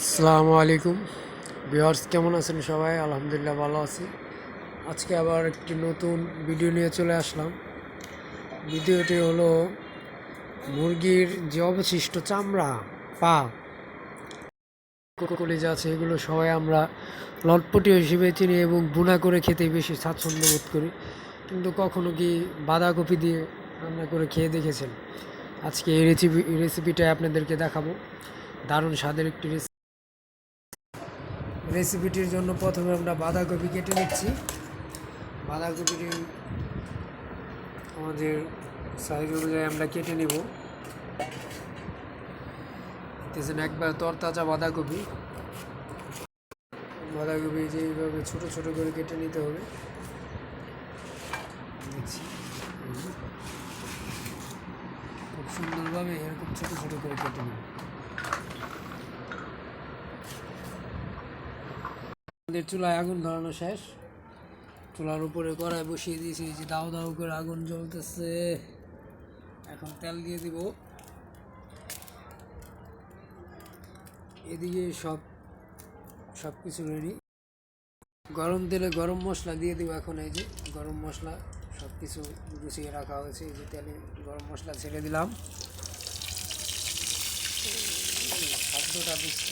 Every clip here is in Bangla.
আসসালামু আলাইকুম ভিউয়ার্স, কেমন আছেন সবাই? আলহামদুলিল্লাহ ভালো আছি। আজকে আবার একটি নতুন ভিডিও নিয়ে চলে আসলাম। ভিডিওটি হলো মুরগির যে অবশিষ্ট চামড়া, পা, কলিজা আছে, এগুলো সবাই আমরা লটপটি হিসেবে চিনি এবং ভুনা করে খেতে বেশি স্বাচ্ছন্দ্য বোধ করি। কিন্তু কখনো কি বাঁধাকপি দিয়ে রান্না করে খেয়ে দেখেছেন? আজকে এই রেসিপিটাই আপনাদেরকে দেখাবো। দারুণ স্বাদের একটি রেসিপিটির জন্য প্রথমে আমরা বাঁধাকপি কেটে নিচ্ছি। বাঁধাকপিটি আমাদের সাইজ অনুযায়ী আমরা কেটে নেব। দেখতেছেন একবার তরতাজা বাঁধাকপি। বাঁধাকপি যেভাবে ছোট ছোট করে কেটে নিতে হবে। দেখছি খুব সুন্দরভাবে এরকম ছোট ছোট করে কেটে নেব। আমাদের চুলায় আগুন ধরানো শেষ। চুলার উপরে কড়াই বসিয়ে দিয়েছি, যে দাও দাও করে আগুন জ্বলতেছে। এখন তেল দিয়ে দিব। এদিকে সব কিছু রেডি। গরম তেলে গরম মশলা দিয়ে দিব। এখন এই যে গরম মশলা সব কিছু গুছিয়ে রাখা হয়েছে। এই যে তেলে গরম মশলা ছেড়ে দিলাম। শব্দটা দিচ্ছি।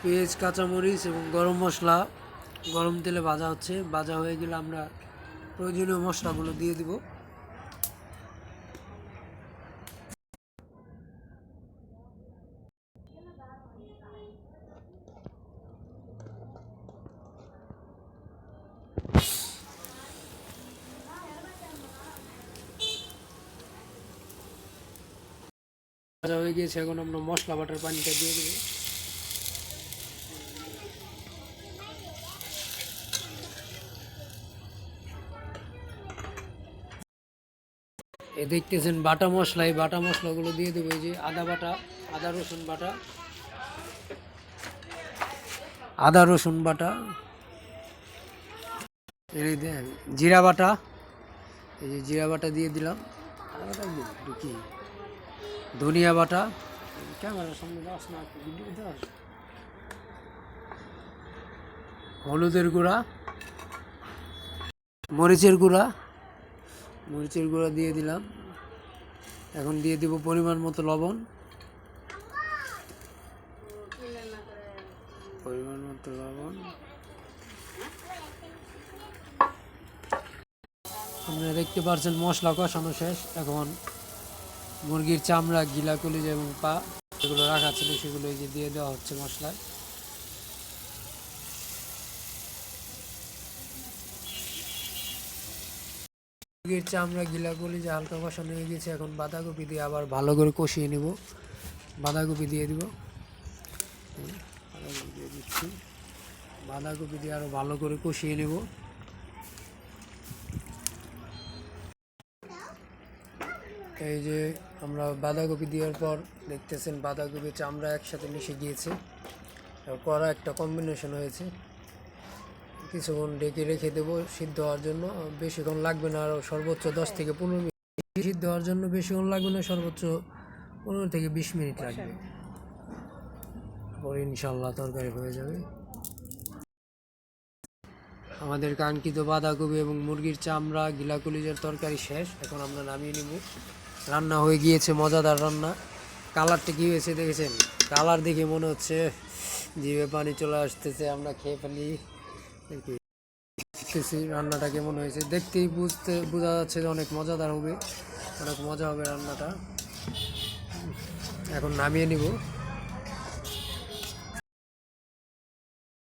পেঁয়াজ, কাঁচামরিচ এবং গরম মশলা গরম তেলে ভাজা হচ্ছে। ভাজা হয়ে গেলে আমরা প্রয়োজনীয় মশলাগুলো দিয়ে দিব। ভাজা হয়ে গিয়েছে, এখন আমরা মশলা বাটার পানিটা দিয়ে দেবো। দেখতেছেন বাটা মশলা, এই বাটা মশলাগুলো দিয়ে দেবো। এই যে আদা বাটা, আদা রসুন বাটা, আদা রসুন বাটা, জিরা বাটা, এই যে জিরা বাটা দিয়ে দিলাম। কি ধনিয়া বাটা, ক্যামেরার সামনে হলুদের গুঁড়া, মরিচের গুঁড়া দিয়ে দিলাম। এখন দিয়ে দিব পরিমাণ মতো লবণ। আপনারা দেখতে পাচ্ছেন মশলা কষানো শেষ। এখন মুরগির চামড়া, গিলা, কলিজা এবং পা যেগুলো রাখা ছিল সেগুলো এই যে দিয়ে দেওয়া হচ্ছে মশলায়। মুরগির চামড়া, গিলা, কলিজা হালকা কষানো হয়ে গেছে। এখন বাঁধাকপি দিয়ে আবার ভালো করে কষিয়ে নেব। বাঁধাকপি দিয়ে দিব। বাঁধাকপি দিয়ে দিচ্ছি। বাঁধাকপি দিয়ে আরও ভালো করে কষিয়ে নেব। এই যে আমরা বাঁধাকপি দেওয়ার পর দেখতেছেন বাঁধাকপি চামড়া একসাথে মিশে গিয়েছে। কড়া একটা কম্বিনেশন হয়েছে। কিছুক্ষণ ঢেকে রেখে দেবো সিদ্ধ হওয়ার জন্য। বেশিক্ষণ লাগবে না, আরও সর্বোচ্চ 10 থেকে 15 মিনিট সিদ্ধ হওয়ার জন্য। বেশিক্ষণ লাগবে না, সর্বোচ্চ 15 থেকে 20 মিনিট লাগবে। পরে ইনশাল্লাহ তরকারি হয়ে যাবে। আমাদের কাঙ্ক্ষিত বাঁধাকপি এবং মুরগির চামড়া, গিলা, কলিজার তরকারি শেষ। এখন আমরা নামিয়ে নিব। রান্না হয়ে গিয়েছে, মজাদার রান্না। কালারটা কী হয়েছে দেখেছেন? কালার দেখে মনে হচ্ছে জিভে পানি চলে আসতেছে। আমরা খেয়ে ফেলি। দেখতেছি রান্নাটা কেমন হয়েছে। দেখতেই বোঝা যাচ্ছে যে অনেক মজাদার হবে, অনেক মজা হবে রান্নাটা। এখন নামিয়ে নিব।